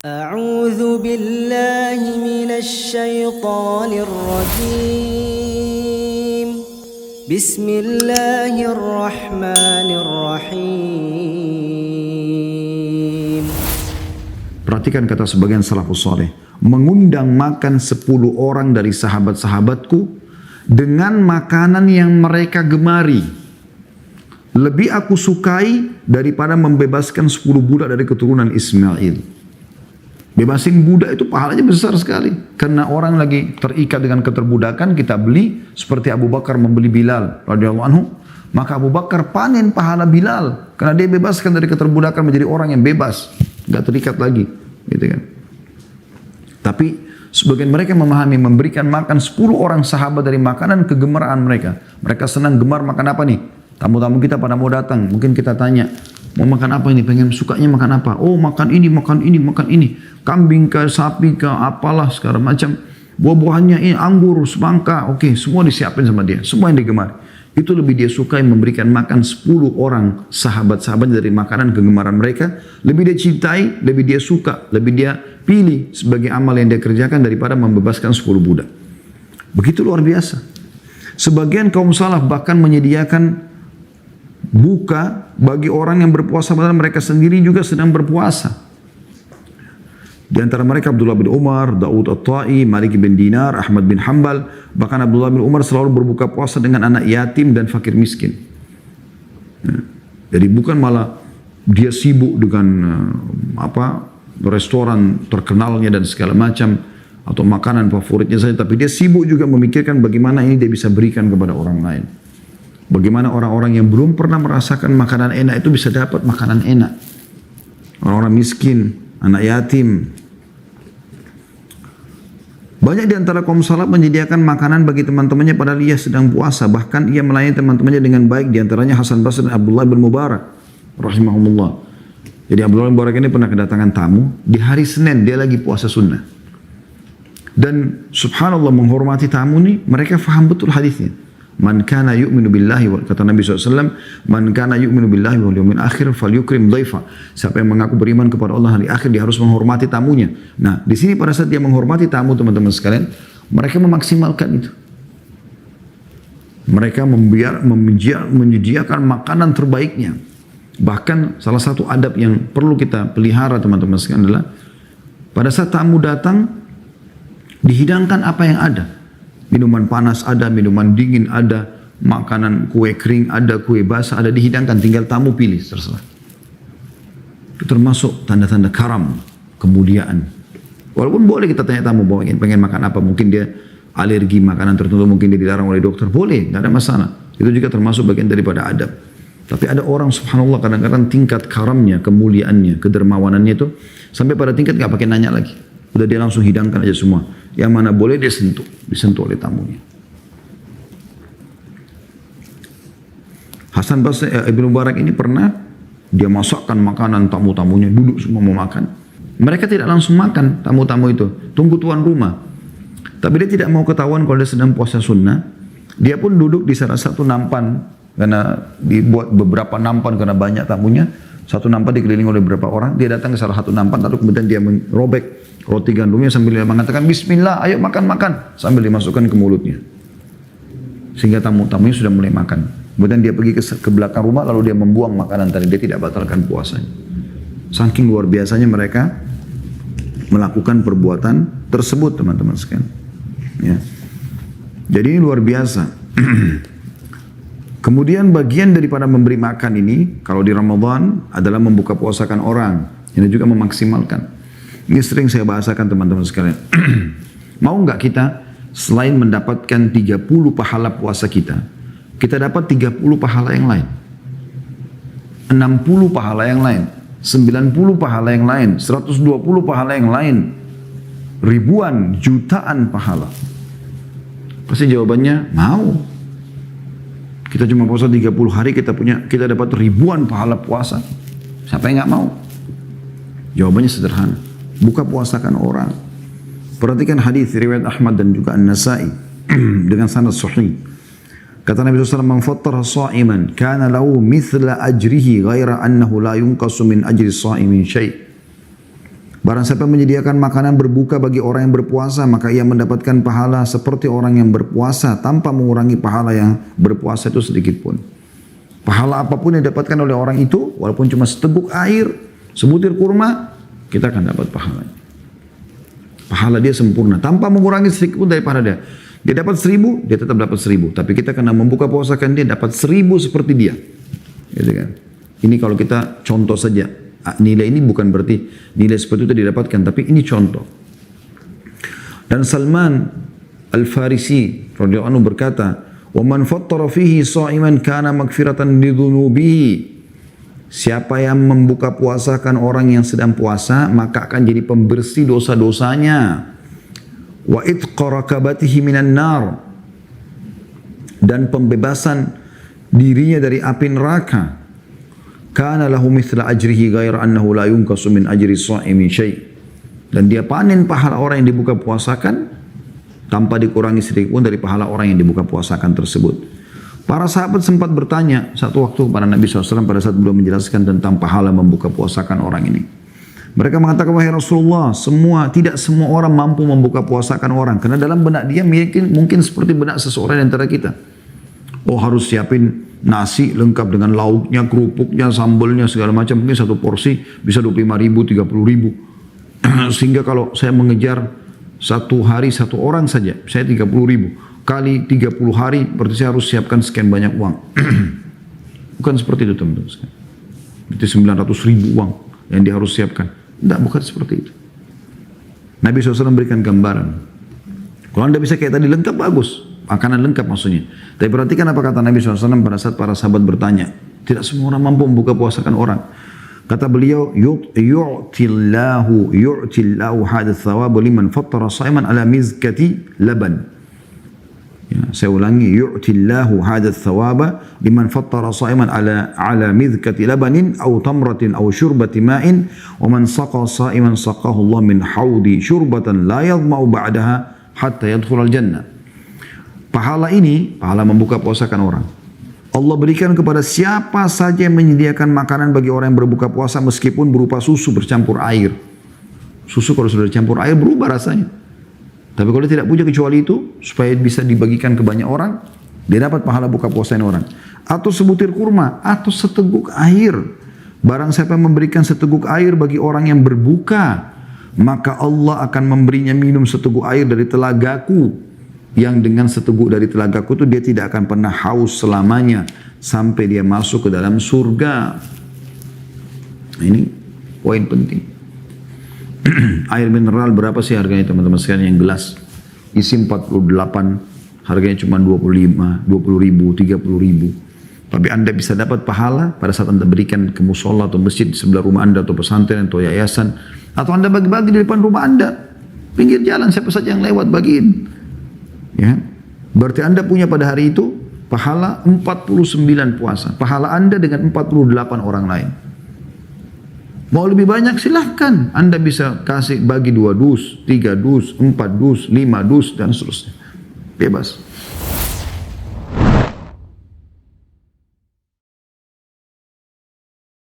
أعوذ بالله من الشيطان الرجيم بسم الله الرحمن الرحيم. Perhatikan kata sebagian salafus saleh, mengundang makan 10 orang dari sahabat-sahabatku dengan makanan yang mereka gemari. Lebih aku sukai daripada membebaskan 10 budak dari keturunan Ismail. Bebasin budak itu pahalanya besar sekali. Karena orang lagi terikat dengan keterbudakan, kita beli seperti Abu Bakar membeli Bilal radhiyallahu anhu. Maka Abu Bakar panen pahala Bilal karena dia bebaskan dari keterbudakan menjadi orang yang bebas, nggak terikat lagi, gitu kan. Tapi sebagian mereka memahami memberikan makan 10 orang sahabat dari makanan kegemaran mereka. Mereka senang gemar makan apa nih? Tamu-tamu kita pada mau datang, mungkin kita tanya, mau makan apa ini? Pengen sukanya makan apa? Oh, makan ini, makan ini, makan ini. Kambing ke, sapi ke, apalah segala macam. Buah-buahannya ini, anggur, semangka. Oke, semua disiapin sama dia. Semua yang digemari. Itu lebih dia sukai memberikan makan 10 orang sahabat-sahabat dari makanan kegemaran mereka. Lebih dia cintai, lebih dia suka, lebih dia pilih sebagai amal yang dia kerjakan daripada membebaskan 10 budak. Begitu luar biasa. Sebagian kaum salaf bahkan menyediakan buka bagi orang yang berpuasa padahal mereka sendiri juga sedang berpuasa. Di antara mereka Abdullah bin Umar, Daud At-Tai, Malik bin Dinar, Ahmad bin Hanbal, bahkan Abdullah bin Umar selalu berbuka puasa dengan anak yatim dan fakir miskin. Jadi bukan malah dia sibuk dengan restoran terkenalnya dan segala macam atau makanan favoritnya saja, tapi dia sibuk juga memikirkan bagaimana ini dia bisa berikan kepada orang lain. Bagaimana orang-orang yang belum pernah merasakan makanan enak itu bisa dapat makanan enak. Orang-orang miskin, anak yatim. Banyak di antara kaum salaf menyediakan makanan bagi teman-temannya padahal ia sedang puasa. Bahkan ia melayani teman-temannya dengan baik. Di antaranya Hasan Basri dan Abdullah bin Mubarak rahimahumullah. Jadi Abdullah bin Mubarak ini pernah kedatangan tamu. Di hari Senin dia lagi puasa sunnah. Dan subhanallah menghormati tamu ini, mereka faham betul hadisnya. Man kana yu'minu billahi, kata Nabi SAW, man kana yu'minu billahi wal yawmil akhir falyukrim dhaifa. Siapa yang mengaku beriman kepada Allah hari akhir, dia harus menghormati tamunya. Nah, di sini pada saat dia menghormati tamu, teman-teman sekalian, mereka memaksimalkan itu. Mereka menyediakan makanan terbaiknya. Bahkan salah satu adab yang perlu kita pelihara, teman-teman sekalian, adalah pada saat tamu datang, dihidangkan apa yang ada. Minuman panas ada, minuman dingin ada, makanan kue kering ada, kue basah ada, dihidangkan, tinggal tamu pilih, terserah. Itu termasuk tanda-tanda karam, kemuliaan. Walaupun boleh kita tanya tamu bahwa pengen makan apa, mungkin dia alergi makanan tertentu, mungkin dia dilarang oleh dokter, boleh, tidak ada masalah. Itu juga termasuk bagian daripada adab. Tapi ada orang subhanallah kadang-kadang tingkat karamnya, kemuliaannya, kedermawanannya itu sampai pada tingkat nggak pakai nanya lagi. Udah dia langsung hidangkan aja semua. Yang mana boleh dia disentuh oleh tamunya. Hasan Basri Ibnu Mubarak ini pernah dia masakkan makanan tamu-tamunya, duduk semua mau makan. Mereka tidak langsung makan tamu-tamu itu, tunggu tuan rumah. Tapi dia tidak mau ketahuan kalau dia sedang puasa sunnah. Dia pun duduk di salah satu nampan karena dibuat beberapa nampan karena banyak tamunya. Satu nampan dikelilingi oleh beberapa orang. Dia datang ke salah satu nampan lalu kemudian dia merobek roti gandumnya sambil dia mengatakan bismillah, ayo makan-makan, sambil dimasukkan ke mulutnya. Sehingga tamu-tamunya sudah mulai makan. Kemudian dia pergi ke belakang rumah lalu dia membuang makanan tadi, dia tidak batalkan puasanya. Saking luar biasanya mereka melakukan perbuatan tersebut, teman-teman sekalian. Ya. Jadi ini luar biasa. Kemudian bagian daripada memberi makan ini, kalau di Ramadan adalah membuka puasakan orang. Ini juga memaksimalkan. Ini sering saya bahasakan teman-teman sekalian. Mau nggak kita selain mendapatkan 30 pahala puasa kita dapat 30 pahala yang lain. 60 pahala yang lain. 90 pahala yang lain. 120 pahala yang lain. Ribuan, jutaan pahala. Pasti jawabannya mau. Kita cuma puasa 30 hari, kita dapat ribuan pahala puasa. Siapa yang nggak mau? Jawabannya sederhana. Buka puasakan orang. Perhatikan hadis riwayat Ahmad dan juga An-Nasai dengan sanad sahih. Kata Nabi SAW, "Man fattara sha'iman kana lahu mithla ajrihi ghaira annahu la yunqasu min ajri sha'imin syai'." Barang siapa menyediakan makanan berbuka bagi orang yang berpuasa, maka ia mendapatkan pahala seperti orang yang berpuasa tanpa mengurangi pahala yang berpuasa itu sedikit pun. Pahala apapun yang didapatkan oleh orang itu, walaupun cuma seteguk air, sebutir kurma, kita akan dapat pahalanya. Pahala dia sempurna, tanpa mengurangi sedikit pun daripada dia. Dia dapat 1000, dia tetap dapat 1000. Tapi kita kena membuka puasakan dia dapat 1000 seperti dia. Gitu kan? Ini kalau kita contoh saja. Nilai ini bukan berarti nilai seperti itu didapatkan, tapi ini contoh. Dan Salman Al-Farisi radhiyallahu anhu berkata, "Wa man fattara fihi sha'iman kana maghfiratan lidzunubihi." Siapa yang membuka puasakan orang yang sedang puasa, maka akan jadi pembersih dosa-dosanya. Wa itqa rakabatihi minan nar, dan pembebasan dirinya dari api neraka. Kana lahu mithla ajrihi ghaira annahu la yunqasu min ajri shaimi syai'. Dan dia panen pahala orang yang dibuka puasakan tanpa dikurangi sedikit pun dari pahala orang yang dibuka puasakan tersebut. Para sahabat sempat bertanya satu waktu kepada Nabi SAW pada saat beliau menjelaskan tentang pahala membuka puasakan orang ini. Mereka mengatakan, wahai Rasulullah, tidak semua orang mampu membuka puasakan orang. Karena dalam benak dia mungkin seperti benak seseorang di antara kita. Oh, harus siapin nasi lengkap dengan lauknya, kerupuknya, sambalnya, segala macam. Mungkin satu porsi bisa 25.000, 30.000. Sehingga kalau saya mengejar satu hari satu orang saja, saya 30.000. Kali 30 hari berarti saya harus siapkan sekian banyak uang. Bukan seperti itu teman-teman. Itu 900.000 uang yang dia harus siapkan. Tidak, bukan seperti itu. Nabi SAW berikan gambaran. Kalau anda bisa kayak tadi lengkap, bagus. Makanan lengkap maksudnya. Tapi perhatikan apa kata Nabi SAW pada saat para sahabat bertanya. Tidak semua orang mampu membuka puasakan orang. Kata beliau, yu'tillahu hadats thawab liman fattara sha'iman ala mizkati laban. Ya, saya ulangi, yu'tillahu hadats thawab liman fattara sha'iman ala mizkati labanin aw tamratin aw syurbati ma'in wa man saqa sha'iman saqahu Allah min haudi syurbatan la yadma'u ba'daha hatta yadkhulal jannah. Pahala ini, pahala membuka puasakan orang, Allah berikan kepada siapa saja yang menyediakan makanan bagi orang yang berbuka puasa meskipun berupa susu bercampur air. Susu kalau sudah dicampur air berubah rasanya. Tapi kalau dia tidak punya kecuali itu, supaya bisa dibagikan ke banyak orang, dia dapat pahala buka puasain orang. Atau sebutir kurma, atau seteguk air. Barang siapa yang memberikan seteguk air bagi orang yang berbuka, maka Allah akan memberinya minum seteguk air dari telagaku. Yang dengan seteguk dari telagaku itu dia tidak akan pernah haus selamanya sampai dia masuk ke dalam surga. Ini poin penting. Air mineral berapa sih harganya teman-teman sekalian yang gelas? Isi 48, harganya cuma 25, 20.000, 30.000. Tapi anda bisa dapat pahala pada saat anda berikan ke musola atau masjid di sebelah rumah anda atau pesantren atau yayasan. Atau anda bagi-bagi di depan rumah anda. Pinggir jalan siapa saja yang lewat bagiin. Ya, berarti anda punya pada hari itu pahala 49 puasa. Pahala anda dengan 48 orang lain. Mau lebih banyak silahkan. Anda bisa kasih bagi 2 dus, 3 dus, 4 dus, 5 dus dan seterusnya. Bebas.